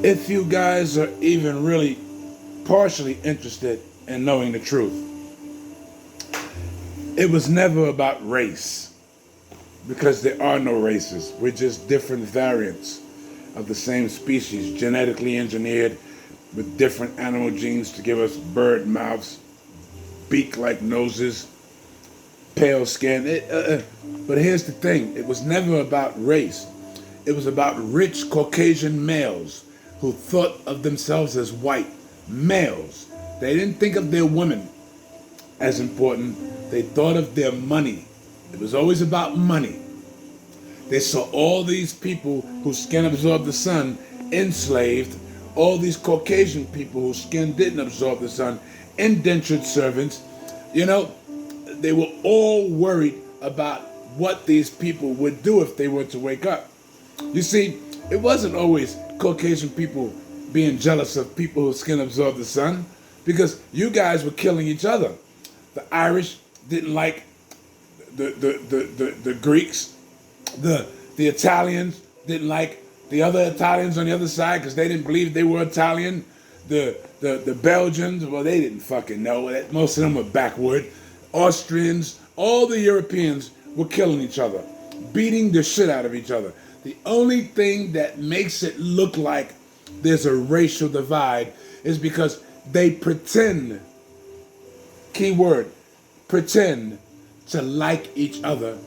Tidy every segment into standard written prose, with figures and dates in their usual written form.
If you guys are even really partially interested in knowing the truth, it was never about race because there are no races. We're just different variants of the same species, genetically engineered with different animal genes to give us bird mouths, beak like noses, pale skin. But here's the thing, it was never about race. It was about rich Caucasian males who thought of themselves as white males. They didn't think of their women as important. They thought of their money. It was always about money. They saw all these people whose skin absorbed the sun enslaved, all these Caucasian people whose skin didn't absorb the sun, indentured servants. You know, they were all worried about what these people would do if they were to wake up. You see, it wasn't always Caucasian people being jealous of people whose skin absorbed the sun, because you guys were killing each other. The Irish didn't like the Greeks. The Italians didn't like the other Italians on the other side because they didn't believe they were Italian. The Belgians, well, they didn't fucking know. Most of them were backward. Austrians, all the Europeans were killing each other, beating the shit out of each other. The only thing that makes it look like there's a racial divide is because they pretend, key word, pretend to like each other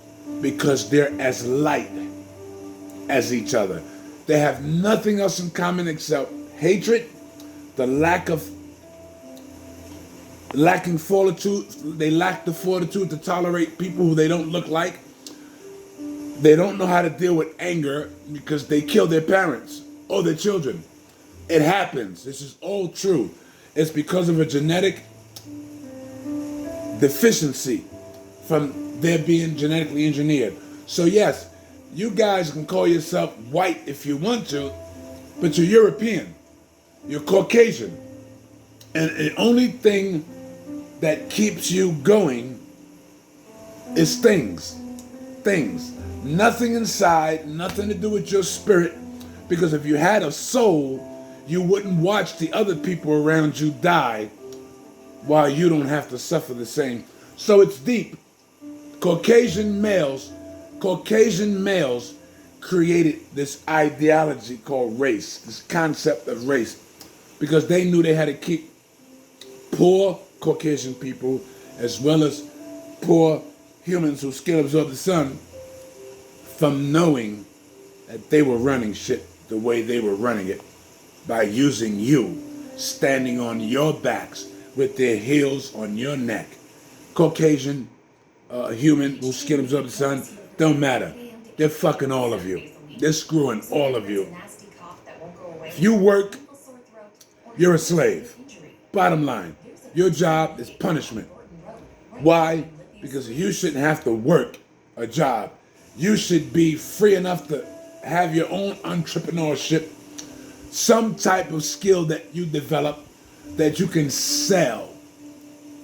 because they're as light as each other. They have nothing else in common except hatred, the lacking fortitude. They lack the fortitude to tolerate people who they don't look like. They don't know how to deal with anger because they kill their parents or their children. It happens. This is all true. It's because of a genetic deficiency from their being genetically engineered. So yes, you guys can call yourself white if you want to, but you're European, you're Caucasian. And the only thing that keeps you going is things. Things. Nothing inside, nothing to do with your spirit, because if you had a soul, you wouldn't watch the other people around you die while you don't have to suffer the same. So it's deep. Caucasian males created this ideology called race, this concept of race, because they knew they had to keep poor Caucasian people as well as poor humans who skin absorb the sun from knowing that they were running shit the way they were running it by using you, standing on your backs with their heels on your neck. Caucasian, human whose skin absorbs the sun, don't matter. They're fucking all of you. They're screwing all of you. If you work, you're a slave. Bottom line, your job is punishment. Why? Because you shouldn't have to work a job. You should be free enough to have your own entrepreneurship, some type of skill that you develop that you can sell.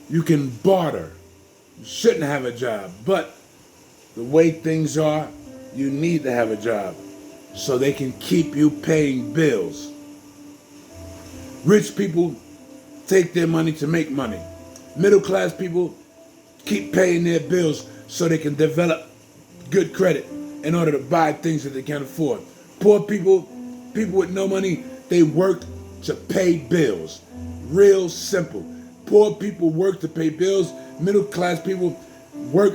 You can barter. You shouldn't have a job. But the way things are, you need to have a job so they can keep you paying bills. Rich people take their money to make money. Middle class people keep paying their bills so they can develop good credit in order to buy things that they can't afford. Poor people, people with no money, they work to pay bills. Real simple. Poor people work to pay bills. Middle class people work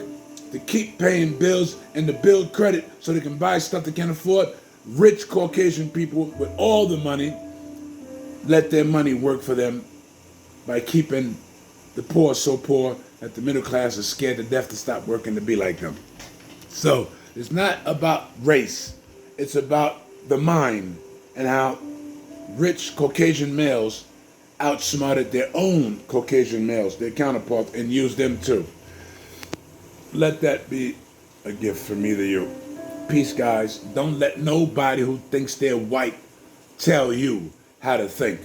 to keep paying bills and to build credit so they can buy stuff they can't afford. Rich Caucasian people with all the money let their money work for them by keeping the poor so poor that the middle class is scared to death to stop working to be like them. So it's not about race. It's about the mind and how rich Caucasian males outsmarted their own Caucasian males, their counterparts, and used them too. Let that be a gift from me to you. Peace, guys. Don't let nobody who thinks they're white tell you how to think.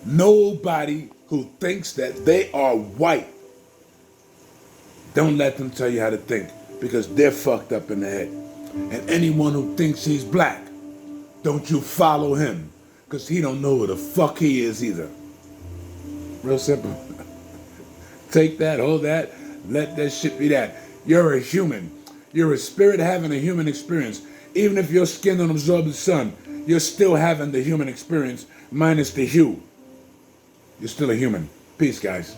Nobody who thinks that they are white, don't let them tell you how to think, because they're fucked up in the head. And anyone who thinks he's black, don't you follow him, Because he don't know who the fuck he is either. Real simple. Take that, hold that, let that shit be that. You're a human. You're a spirit having a human experience. Even if your skin don't absorb the sun, you're still having the human experience minus the hue. You're still a human. Peace, guys.